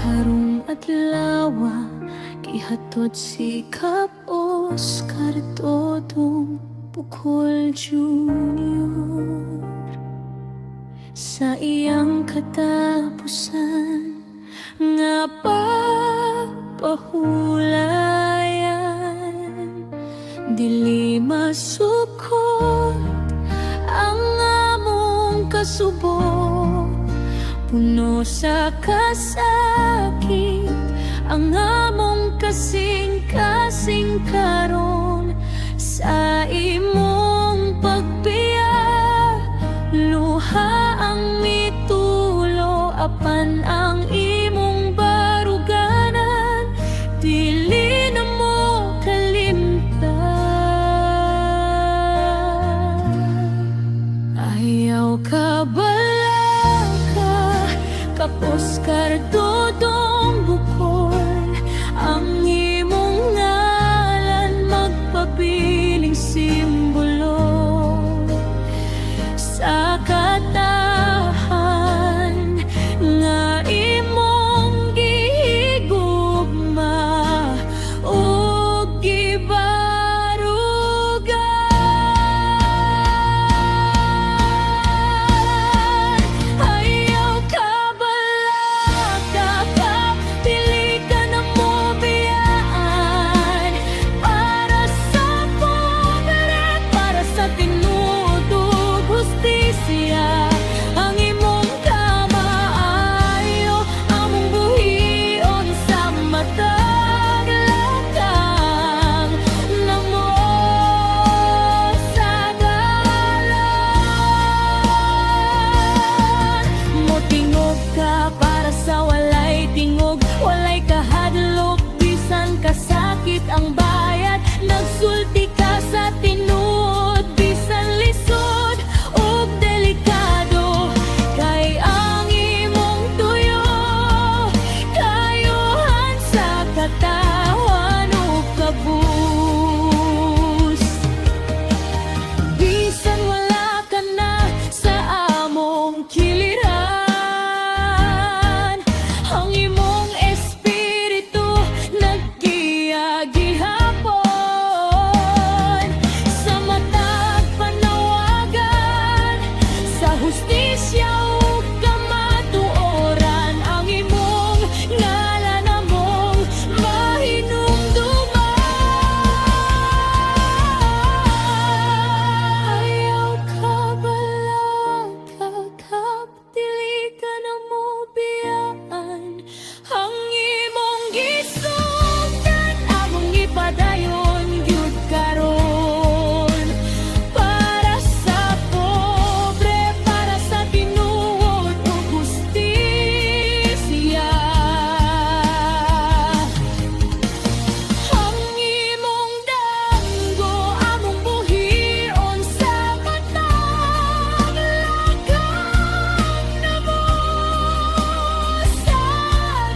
Karong adlaw gihatod sikap Oscar Todong Bukol Jr. Sa iyang katapusan nga pahulayan, dili masukot ang among kasubo. Puno sa kasakit ang among kasing-kasing karon. Sa imong pagbiya, luha ang mitulo, apan ang imong baruganan dili na mo kalimtan. Ayaw ka Oscar Todong Bukol, ang imong ngalan magpabiling simbolo sa katahan nga imong gihigugma ug gibarugan. Ayaw ka ang imong kamaayo, among buhion sa matag lakang namo sa dalan. Motingog ka para sa walay tingog, walay kahadlok, bisan kasakit ang bayad. Nagsulti ka sa tinuod, bisan lisod ug delikado. Kay ang imong tuyo kayuhan sa katawan ug kabus. Bisan wala ka na sa among kiliran, ang imong espiritu naggiya gihapon sa matag panawagan, sa hustisya ug kamatuoran. Ang imong ngalan among mahinumduman. Ayaw ka balagagap, dili ka na mo biyaan. Ang imong gisugdan among ipadayon gyud karon, para sa pobre, para sa tinuod ug hustisya. Ang imong danggo among buhion sa matag lakang namo sa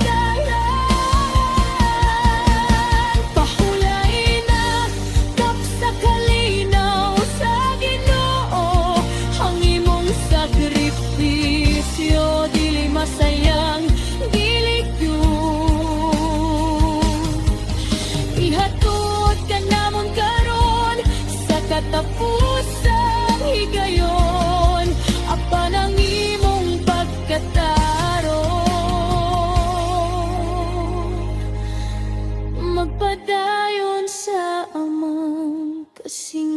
dalan. Pahulay na kap sa kalinaw sa Ginoo, ang imong sakripisyo dili masayang gilikyon. Ihatod ka namon karon sa katapusang higayon, apan ang imong pagkataro magpadayon sa amang kasing